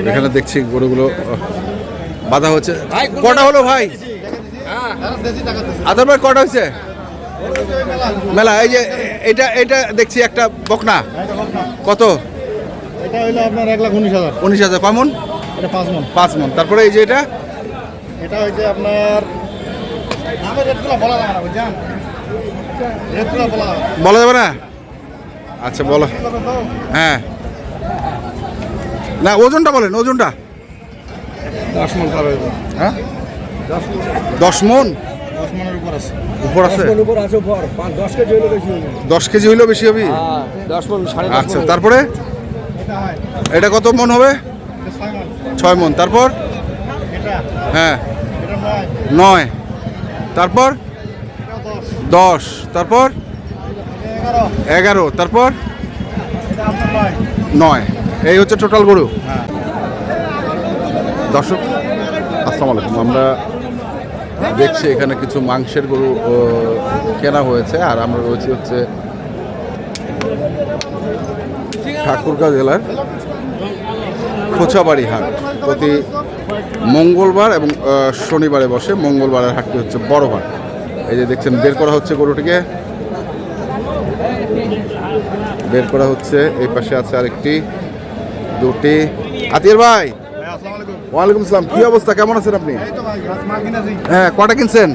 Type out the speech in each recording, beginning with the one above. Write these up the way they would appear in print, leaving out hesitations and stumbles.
এখানে দেখছি গরুগুলো বাঁধা হচ্ছে। কটা হলো ভাই? আদর ভাই কটা হয়েছে মেলা? এই যে এটা এটা দেখছি একটা বকনা, কত? এটা হইলো আপনার 1,19,000। 19,000। কেমন? এটা 5 মণ। 5 মণ। তারপরে এই যে এটা এটা হইছে আপনার আমার রেটগুলো বলা যাবে না, বুঝছেন? রেটগুলো বলা যাবে না? আচ্ছা বলো। হ্যাঁ, না ওজনটা বলেন, ওজনটা। 10 মণ পাবে। হ্যাঁ 10 মণ। 10 মণের উপর আছে। উপর আছে? 10 মণ উপর আছে, উপর 10 কেজি হইলো বেশি হবে। 10 কেজি হইলেও বেশি হবে? হ্যাঁ 10 মণ, 10.5 মণ। আচ্ছা, তারপরে এটা কত মণ হবে? 6 মণ। তারপর এটা হ্যাঁ এটা 9। তারপর 10। তারপর 11। তারপর এটা আপনার 9। এই হচ্ছে টোটাল গরু। হ্যাঁ। দর্শক আসসালামু আলাইকুম, আমরা দেখছি এখানে কিছু মাংসের গরু কেনা হয়েছে। আর আমরা রয়েছি হচ্ছে ঠাকুরগাঁও জেলার খোঁচাবাড়ি হাট। প্রতি মঙ্গলবার এবং শনিবারে বসে। মঙ্গলবারের হাটটি হচ্ছে বড় হাট। এই যে দেখছেন বের করা হচ্ছে গরুটিকে, বের করা হচ্ছে। এই পাশে আছে আরেকটি, দুটি। আতির ভাই, ওয়ালাইকুম আসসালাম। কি অবস্থা, কেমন আছেন আপনি? হ্যাঁ, কটা কিনছেন?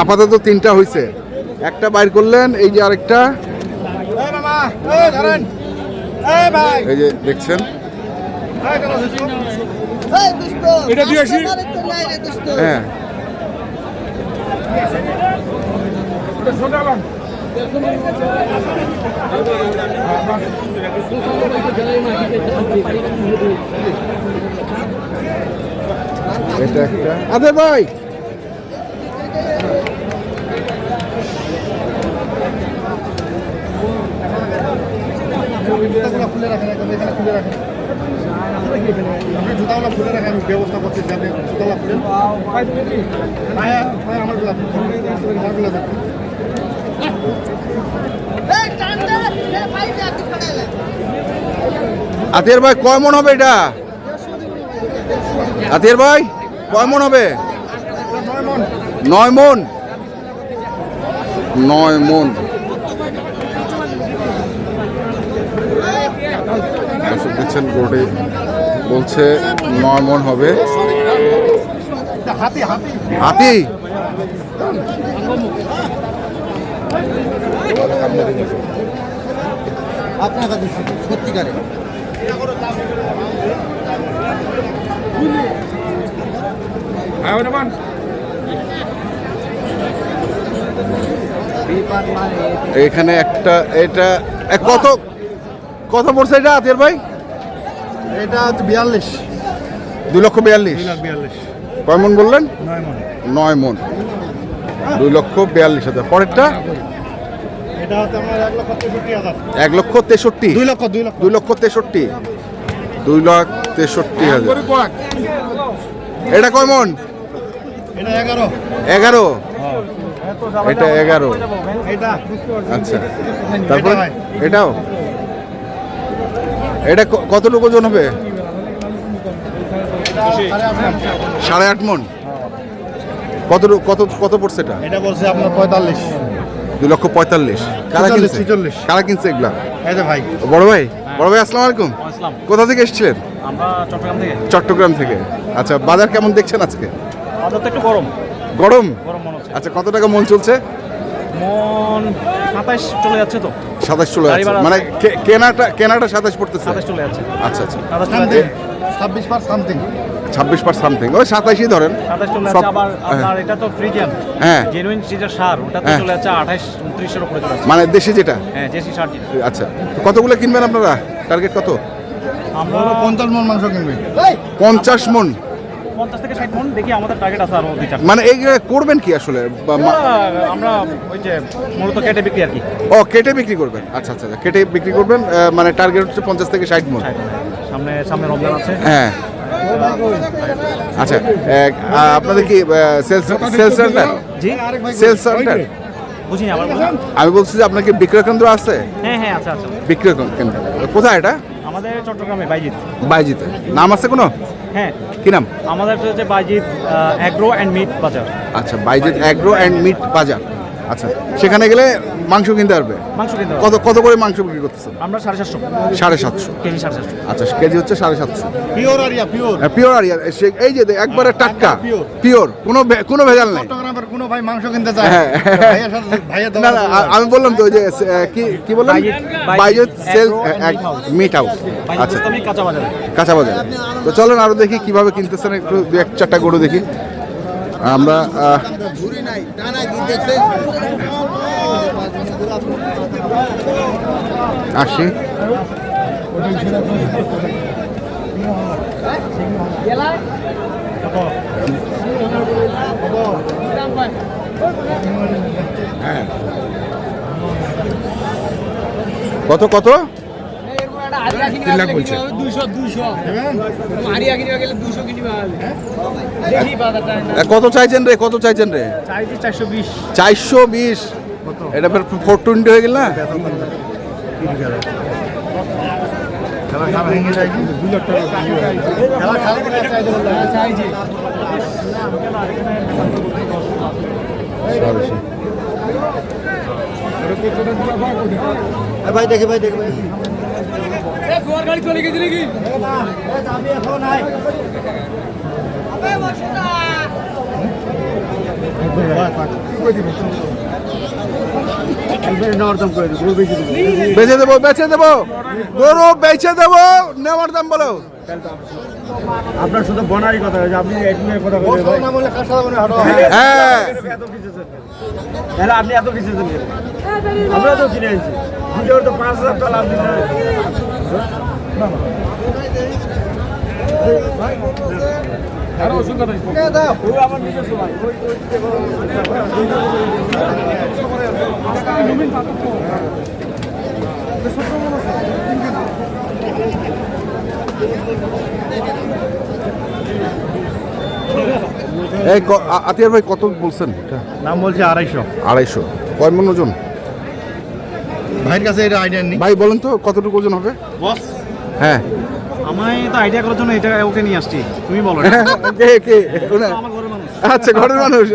আপাতত 3টা হয়েছে। একটা বাইর করলেন, এই যে আরেকটা। এই যে দেখছেন হ্যাঁ। এটা একটা। আদে ভাই, খুলে রাখেন, এখানে খুলে রাখেন। আপনি জুতাগুলো খুলে রাখেন, আমি ব্যবস্থা করছি। আপনি জুতাগুলো খুলেন। আমারগুলো দেখুন। আতির ভাই কয় মণ হবে এটা? আতির ভাই কয় মণ হবে? 9 মণ। 9 মণ। দেখছেন গরুটি বলছে 9 মণ হবে। হাতি হাতি আপনার কাছে সত্যিকারে এখানে একটা। এটা কত কত পড়ছে এটা আতির ভাই? এটা হচ্ছে 42। 2,42,000। 2,42,000। কয় মণ বললেন? 9 মণ। 9 মণ। 2,42,000। পরেরটা এটা হচ্ছে আমার 1,63,000। 1,63,000। 2,63,000। 2,63,000। এটা কয় মণ? এটা 11। 11। এটা 11। এটা আচ্ছা, তারপর এটাও। এটা কতটুকু ওজন হবে? 8.5 মণ। কত কত কত পড়ছে এটা? এটা বলছে আপনার 45। 2,45,000। কারা কিনছে? 46। কারা কিনছে এগুলা? এই যে ভাই। বড় ভাই, বড় ভাই আসসালামু আলাইকুম। কোথা থেকে এসেছিলেন? আমরা চট্টগ্রাম থেকে। চট্টগ্রাম থেকে। আচ্ছা, বাজার কেমন দেখছেন আজকে? বাজার তো একটু গরম গরম। গরম মনে হচ্ছে। আচ্ছা, কত টাকা মন চলছে? মন 27 চলে যাচ্ছে তো। 27 চলে যাচ্ছে, মানে কেনাটা 27 পড়তেছে। 27 চলে যাচ্ছে। আচ্ছা আচ্ছা, 26 পার সামথিং। 26 পার সামথিং, ওই 27ই ধরেন। 27 চলে যাচ্ছে। আবার আপনার এটা তো ফ্রিজিয়ান, হ্যাঁ জেনুইন সিজার সার, ওটা তো হ্যাঁ। চলে যাচ্ছে 28 29 এর উপরে চলে যাচ্ছে। মানে দেশি যেটা। হ্যাঁ, জেসি সার। আচ্ছা, তো কতগুলো কিনবেন আপনারা? টার্গেট কত? আমরা 50 মণ মাংস কিনবে। 50 মণ। 50 থেকে 60 মন দেখি, আমাদের টার্গেট আছে আরো 2-4। মানে এই করবেন কি আসলে? আমরা ওই যে মূলত কেটে বিক্রি আর কি। ও, কেটে বিক্রি করবেন। আচ্ছা আচ্ছা, কেটে বিক্রি করবেন। মানে টার্গেট হচ্ছে 50 থেকে 60 মণ। সামনে রমজান আছে। হ্যাঁ, আচ্ছা। আপনাদের কি সেলস সেন্টার? জি, সেলস সেন্টার। বুঝিনি আবার। আমি বলছি যে আপনার কি বিক্রয় কেন্দ্র আছে? হ্যাঁ হ্যাঁ, আছে আছে। বিক্রয় কেন্দ্র কোথায় এটা? আমাদের চট্টগ্রামে বাইজিৎ। বাইজিতে নাম আছে কোনো? হ্যাঁ, কি নাম? আমাদের হচ্ছে বাইজিৎ অ্যাগ্রো অ্যান্ড মিট বাজার। আচ্ছা, বাইজিৎ অ্যাগ্রো অ্যান্ড মিট বাজার। আচ্ছা, সেখানে গেলে মাংস কিনতে পারবে। মাংস কিনতে কত কত করে মাংস বিক্রি করতেছেন? আমরা 750 750 কেজি, 750। আচ্ছা, কেজি হচ্ছে 750। পিওর আরিয়া পিওর। পিওর আর এই যে একবারে টাটকা পিওর, কোনো ভেজাল নাই। চট্টগ্রামের কোনো ভাই মাংস কিনতে চায় হ্যাঁ। ভাইয়ের সাথে ভাইয়ের না না, আমি বললাম তো ওই যে কি বললাম, বাইজিৎ সেল মিট হাউস। আচ্ছা, কাঁচা বাজার। কাঁচা বাজার। তো চলেন আরো দেখি কিভাবে কিনতেছেন, একটু দু এক চারটা গরু দেখি আমরা। আসি। কত কত? 3 লাখ বলছে। 200 কত চাইছেন রে, কত চাইছেন রে? 420। 420। এটা 420 হয়ে গেল না? ভাই দেখে ভাই দেখে গাড়ি চলে গেছে নাকি? বেচে দেবো, বেচে দেবো গরু, বেচে দেবো, নেওয়ার দাম বলো। আপনার শুধু বনারই কথা, আপনি কথা না বললে কার সাথে মনে হাঁটো হ্যাঁ, আপনি এত কিছু আমরা তো কিনে আনছি, তো 5,000 টাকা লাভ দিতে। এই আতিয়ার ভাই কত বলছেন? নাম বলছে 250। 250। কয় মন ওজন? ভাইয়ের কাছে এটা আইডিয়া নেই। ভাই বলেন তো কতটুকু ওজন হবে? বস, হ্যাঁ। আমি তো আইডিয়া করার জন্য এটা ওকে নিয়ে আসছি, তুমি বলো। কে কে ওনা? আমার ঘরের মানুষ। আচ্ছা, ঘরের মানুষ।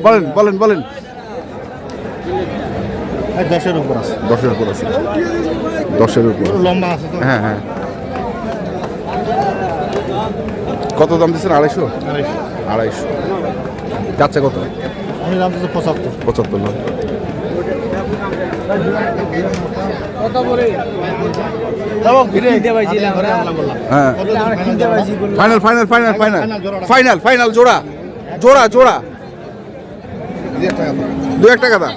বলেন বলেন বলেন। 10-এর উপর আছে। 10-এর উপর আছে। 10-এর উপর। লম্বা আছে তো। হ্যাঁ হ্যাঁ। কত দাম দিচ্ছেন? 250। 250। যাচ্ছে কত? আমি দাম দিচ্ছি 75। 75 লাখ। হ্যাঁ, final final final final final final জোড়া জোড়া জোড়া 2-1 টাকা দাম।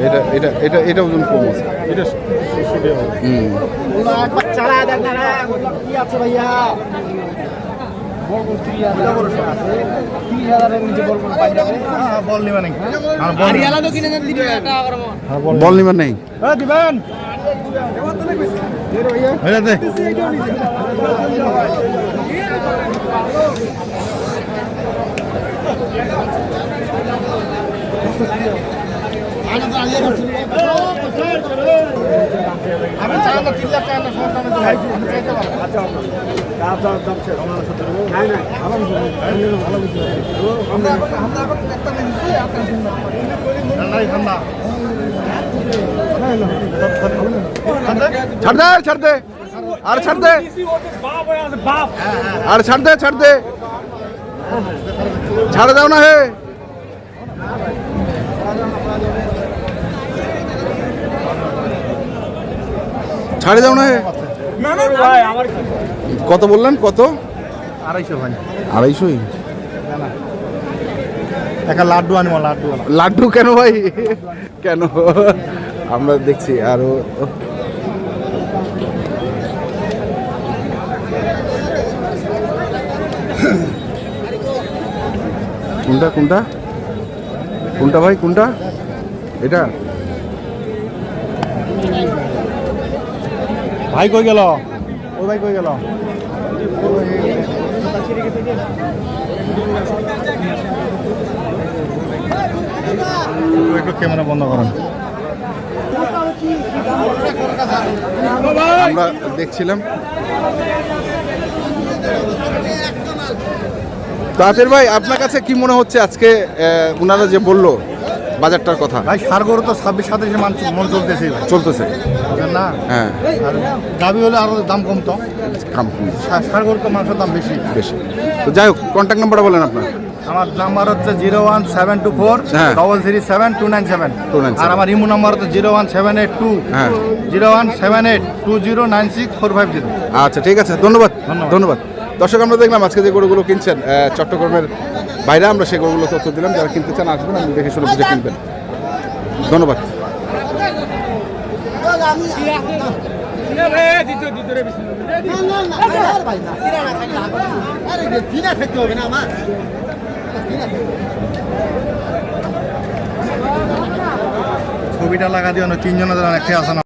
এটা এটা এটা এটা ওজন কম আছে। বল নিবা নাকি? বল নিবার নেই। দিবেন আমি চাই না 3 লাখ টাকা না সন্তান তো ভাই আমি চাইতে পারবো। আচ্ছা দাম সে আমার সাথে নাই নাই ভালো কিছু ভালো কিছু আমরা এখন একটা নিচ্ছি আপনার জন্য নাই ঠান্ডা ছাড় দে ছাড় দে আর ছাড় দে আর ছাড় দে ছাড় দে ছাড় দাও না হে। ছাড়ে দাও না হে। কত বললেন? কত? 250 ভাই। 250। একটা লাড্ডু আনবো লাড্ডু। লাড্ডু কেন ভাই? কেন? আমরা দেখছি আরো কোনটা কোনটা কোনটা ভাই কোনটা? এটা ভাই কই গেল? ওই ভাই কই গেল? একটু ক্যামেরা বন্ধ করেন। আমরা দেখছিলাম। তো আতির ভাই আপনার কাছে কি মনে হচ্ছে আজকে ওনারা যে বললো বাজারটার কথা? ভাই সার গরু তো 26-27 মন চলতেছে ভাই, চলতেছে বুঝলেন না? হ্যাঁ আর গাভী হলে আরো দাম কমতো, কোম্পানি সার গরু তো মাংসের দাম বেশি। বেশি। তো যাই হোক কন্ট্যাক্ট নাম্বারটা বলেন আপনার। আমার নাম্বার হচ্ছে 01724 হ্যাঁ। 337 297। 297 আর আমার ইমো নাম্বার হচ্ছে 01782 হ্যাঁ 0178 2096 450। আচ্ছা ঠিক আছে, ধন্যবাদ ধন্যবাদ। ধন্যবাদ। দর্শক আমরা দেখলাম আজকে যে গরুগুলো কিনছেন চট্টগ্রামের বাইরে, আমরা সেই গরুগুলো তথ্য দিলাম। যারা কিনতে চান আসবেন, আপনি দেখে শুনে বুঝে কিনবেন। ধন্যবাদ। ছবিটা লাগা দিয়ে 3 জনের একটা আছে না।